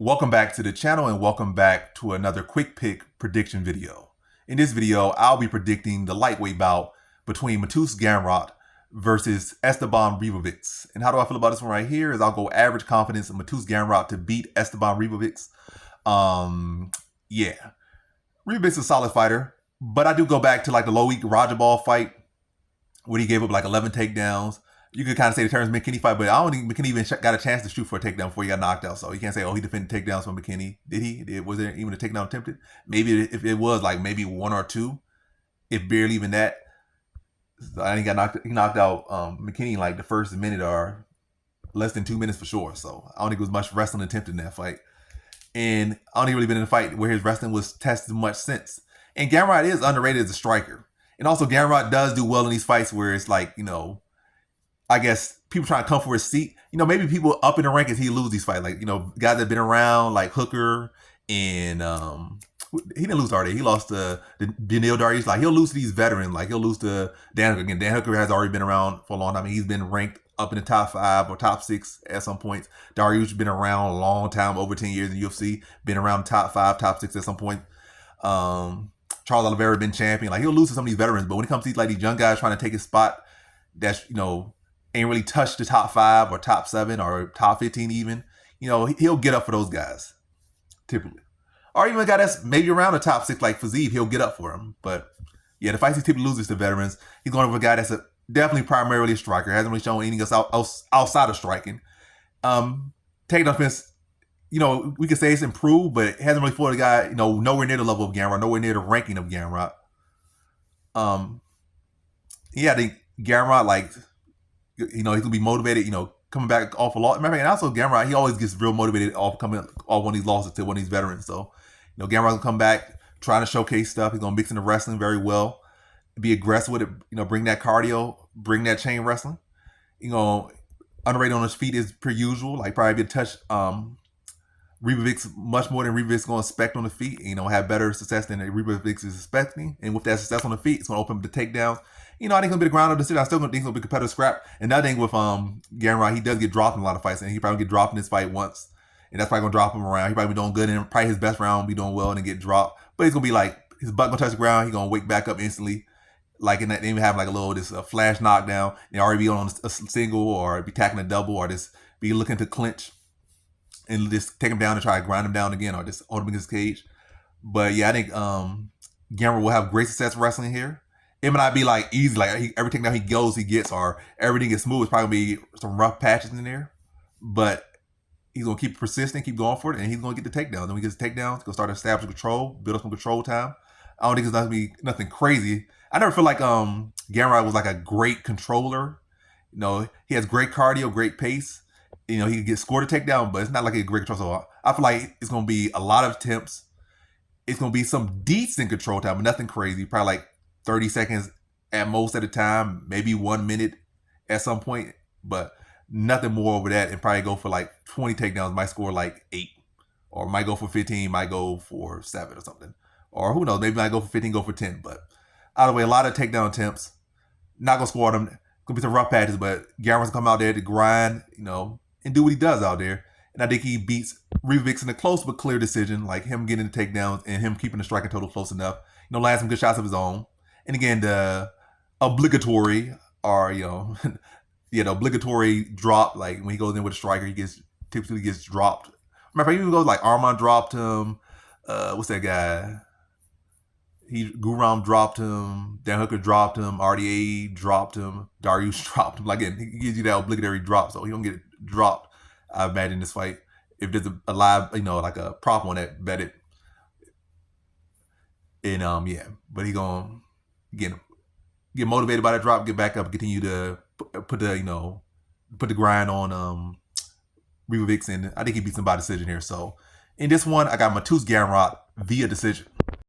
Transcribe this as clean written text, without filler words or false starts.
Welcome back to the channel and welcome back to another quick pick prediction video. In this video, I'll be predicting the lightweight bout between Mateusz Gamrot versus Esteban Ribovics. And how do I feel about this one right here is I'll go average confidence in Mateusz Gamrot to beat Esteban Ribovics. Yeah. Ribovics is a solid fighter, but I do go back to like the low week Roger Ball fight when he gave up like 11 takedowns. You could kind of say the Terrence McKinney fight, but I don't think McKinney even got a chance to shoot for a takedown before he got knocked out. So you can't say, oh, he defended takedowns from McKinney. Did he? Was there even a takedown attempted? Maybe if it was like maybe one or two, if barely even that. I think he knocked out McKinney in like the first minute or less than 2 minutes for sure. So I don't think it was much wrestling attempted in that fight. And I don't think really been in a fight where his wrestling was tested much since. And Gamrot is underrated as a striker. And also Gamrot does do well in these fights where it's like, I guess people trying to come for his seat. Maybe people up in the rankings, he lose these fights. Like, guys that have been around, like Hooker and he didn't lose already. He lost to Beneil Dariush. Like, he'll lose to these veterans. Like, he'll lose to Dan Hooker. Again, Dan Hooker has already been around for a long time. He's been ranked up in the top 5 or top 6 at some points. Dariush has been around a long time, over 10 years in UFC. Been around top 5, top 6 at some point. Charles Oliveira been champion. Like, he'll lose to some of these veterans. But when it comes to these young guys trying to take his spot, that's, ain't really touched the top 5 or top 7 or top 15 even, he'll get up for those guys, typically. Or even a guy that's maybe around the top 6 like Fiziev, he'll get up for him. But yeah, the fights he typically loses to veterans. He's going over a guy that's definitely primarily a striker. Hasn't really shown anything else outside of striking. Taking offense, we could say it's improved, but it hasn't really fought a guy, nowhere near the level of Gamrot, nowhere near the ranking of Gamrot. Yeah, I think Gamrot, like, he's gonna be motivated, coming back off a loss. Remember, and also Gamrot, he always gets real motivated off coming off one of these losses to one of these veterans. So, Gamrot's gonna come back, trying to showcase stuff. He's gonna mix in the wrestling very well, be aggressive with it, bring that cardio, bring that chain wrestling. Underrated on his feet is per usual, like probably be a touch Ribovics much more than Ribovics going to expect on the feet. Have better success than Ribovics is expecting. And with that success on the feet, it's going to open up the takedowns. I think it's going to be the ground of the decision. I still think it's going to be a competitive scrap. And another thing with Gamrot, he does get dropped in a lot of fights. And he probably get dropped in this fight once. And that's probably going to drop him around. He probably be doing good. And probably his best round be doing well and then get dropped. But he's going to be like, his butt going to touch the ground. He's going to wake back up instantly. Like, in that, they even have like a little, flash knockdown. They already be on a single or be tackling a double or just be looking to clinch and just take him down and try to grind him down again or just hold him in his cage. But yeah, I think Gamrot will have great success wrestling here. It might not be like easy, like every takedown he goes, he gets, or everything is smooth. It's probably gonna be some rough patches in there. But he's gonna keep persistent, keep going for it, and he's gonna get the takedown. Then when he gets the takedowns, he's gonna start establishing control, build up some control time. I don't think it's gonna be nothing crazy. I never feel like Gamrot was like a great controller. He has great cardio, great pace. He can get scored a takedown, but it's not like a great control. So I feel like it's going to be a lot of attempts. It's going to be some decent control time, but nothing crazy. Probably like 30 seconds at most at a time, maybe 1 minute at some point, but nothing more over that. And probably go for like 20 takedowns, might score like 8, or might go for 15, might go for 7 or something. Or who knows, maybe might go for 15, go for 10. But either way, a lot of takedown attempts. Not going to score them. Going to be some rough patches, but Gamrot's going to come out there to grind, and do what he does out there. And I think he beats Ribovics in a close but clear decision, like him getting the takedowns and him keeping the striking total close enough. Land some good shots of his own. And again, the obligatory or the obligatory drop, like when he goes in with a striker, he typically gets dropped. Remember, he even goes like Arman dropped him. What's that guy? Guram dropped him. Dan Hooker dropped him. RDA dropped him. Dariush dropped him. Like, again, he gives you that obligatory drop, so he don't get dropped. I imagine this fight, if there's a live, like a prop on that, bet it. And yeah, but he gonna get motivated by that drop, get back up, continue to put the grind on Ribovics, and I think he beats him by decision here. So in this one, I got Mateusz Gamrot via decision.